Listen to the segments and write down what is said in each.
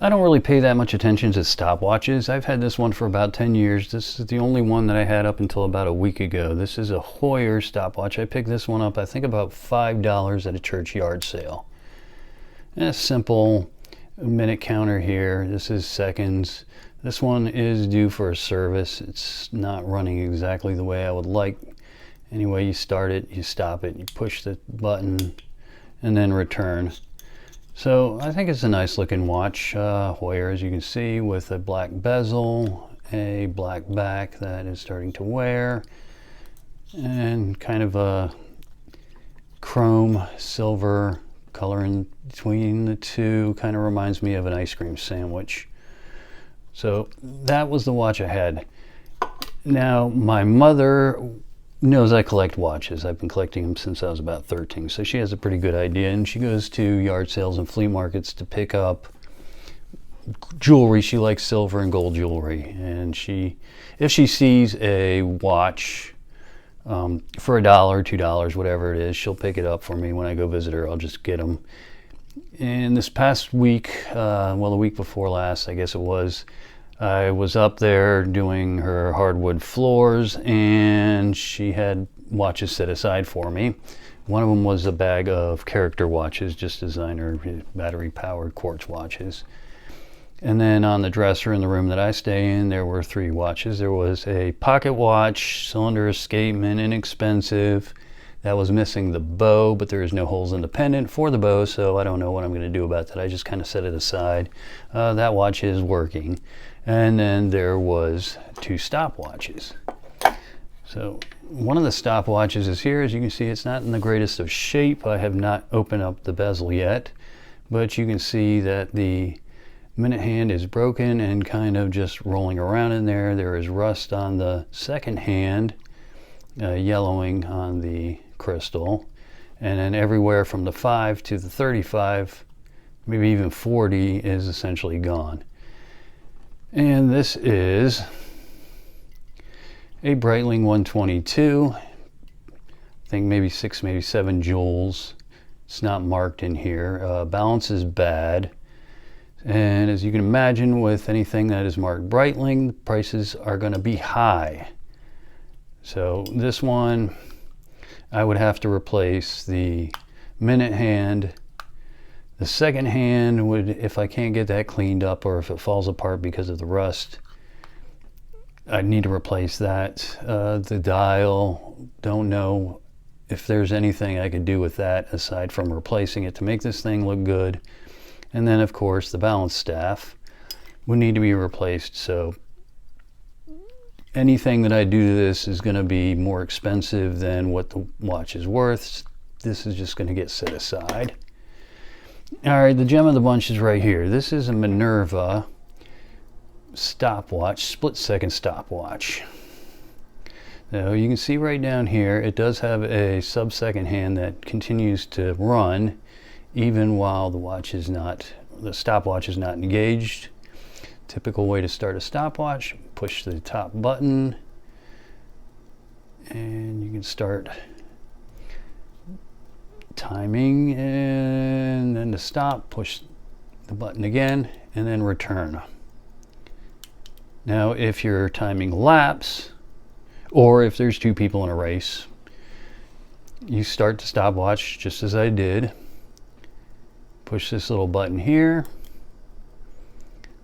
I don't really pay that much attention to stopwatches. I've had this one for about 10 years. This is the only one that I had up until about a week ago. This is a Hoyer stopwatch. I picked this one up, I think, about $5 at a church yard sale. And a simple minute counter here. This is seconds. This one is due for a service. It's not running exactly the way I would like. Anyway, you start it, you stop it, you push the button, and then return. So I think it's a nice looking watch. Hoyer, as you can see, with a black bezel, a black back that is starting to wear, and kind of a chrome silver color in between the two. Kind of reminds me of an ice cream sandwich. So that was the watch I had. Now, my mother knows I collect watches. I've been collecting them since I was about 13, so she has a pretty good idea, and she goes to yard sales and flea markets to pick up jewelry. She likes silver and gold jewelry, and if she sees a watch for $1, $2, whatever it is, she'll pick it up for me. When I go visit her, I'll just get them. And this past week, well, the week before last, I guess it was, I was up there doing her hardwood floors, and she had watches set aside for me. One of them was a bag of character watches, just designer battery powered quartz watches. And then on the dresser in the room that I stay in, there were 3 watches. There was a pocket watch, cylinder escapement, inexpensive. That was missing the bow, but there is no holes in the pendant for the bow, so I don't know what I'm going to do about that. I just kind of set it aside. That watch is working. And then there was 2 stopwatches. So one of the stopwatches is here. As you can see, it's not in the greatest of shape. I have not opened up the bezel yet, but you can see that the minute hand is broken and kind of just rolling around in there. There is rust on the second hand, yellowing on the crystal, and then everywhere from the 5 to the 35, maybe even 40, is essentially gone. And this is a Breitling 122, I think maybe 6, maybe 7 joules. It's not marked in here. Balance is bad, and as you can imagine, with anything that is marked Breitling, the prices are going to be high. So this one, I would have to replace the minute hand. The second hand would, if I can't get that cleaned up, or if it falls apart because of the rust, I'd need to replace that. The dial, don't know if there's anything I could do with that aside from replacing it to make this thing look good. And then, of course, the balance staff would need to be replaced. So anything that I do to this is going to be more expensive than what the watch is worth. This is just going to get set aside. All right, the gem of the bunch is right here. This is a Minerva stopwatch, split second stopwatch. Now you can see right down here, it does have a sub-second hand that continues to run even while the stopwatch is not engaged. Typical way to start a stopwatch: push the top button, and you can start timing, and then to stop, push the button again, and then return. Now, if you're timing laps, or if there's 2 people in a race, you start the stopwatch just as I did. Push this little button here.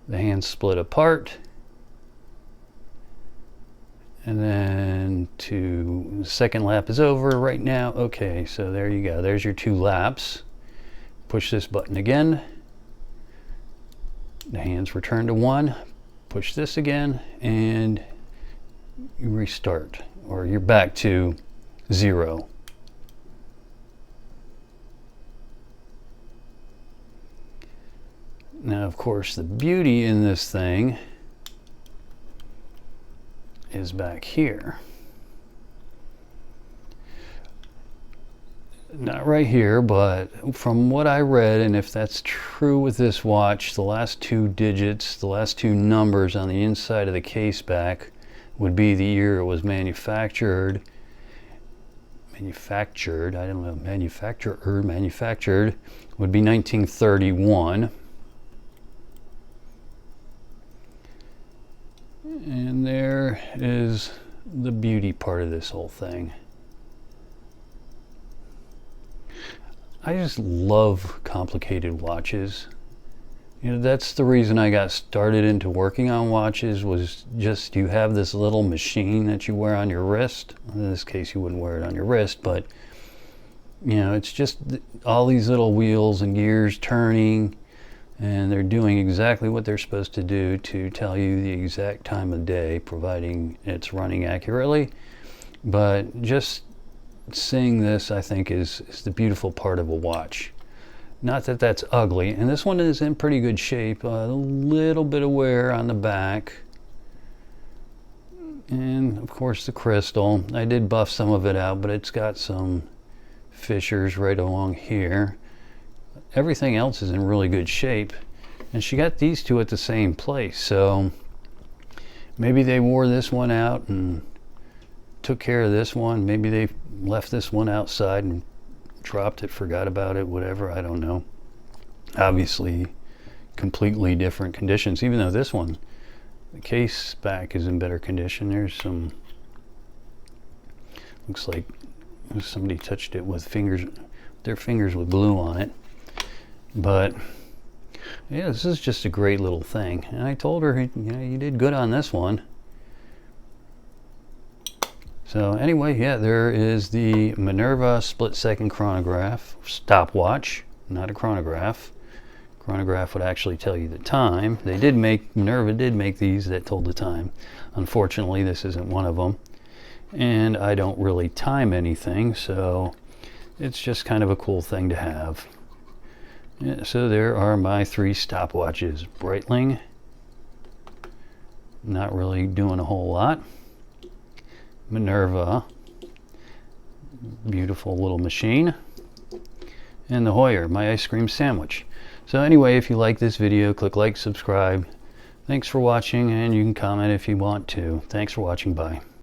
The hands split apart. And then the second lap is over right now. Okay, so there you go. There's your 2 laps. Push this button again. The hands return to 1. Push this again, and you restart, or you're back to 0. Now, of course, the beauty in this thing is back here. Not right here, but from what I read, and if that's true with this watch, the last 2 digits, the last 2 numbers on the inside of the case back would be the year it was manufactured. I don't know, manufactured would be 1931. And there is the beauty part of this whole thing. I just love complicated watches. You know, that's the reason I got started into working on watches, was just you have this little machine that you wear on your wrist. In this case, you wouldn't wear it on your wrist, but you know, it's just all these little wheels and gears turning, and they're doing exactly what they're supposed to do to tell you the exact time of day, providing it's running accurately. But just seeing this, I think, is the beautiful part of a watch. Not that that's ugly, and this one is in pretty good shape. A little bit of wear on the back, and of course the crystal. I did buff some of it out, but it's got some fissures right along here. Everything else is in really good shape, and she got these two at the same place, so maybe they wore this one out and took care of this one. Maybe they left this one outside and dropped it, forgot about it, whatever, I don't know. Obviously completely different conditions, even though this one, the case back is in better condition. There's some, looks like somebody touched it with their fingers with glue on it. But yeah, this is just a great little thing, and I told her, you know, you did good on this one. So anyway, yeah, there is the Minerva Split Second Chronograph stopwatch, not a chronograph. Chronograph would actually tell you the time. Minerva did make these that told the time. Unfortunately, this isn't one of them. And I don't really time anything, so it's just kind of a cool thing to have. Yeah, so there are my 3 stopwatches. Breitling, not really doing a whole lot. Minerva, beautiful little machine, and the Heuer, my ice cream sandwich. So anyway, if you like this video, click like, subscribe. Thanks for watching, and you can comment if you want to. Thanks for watching. Bye.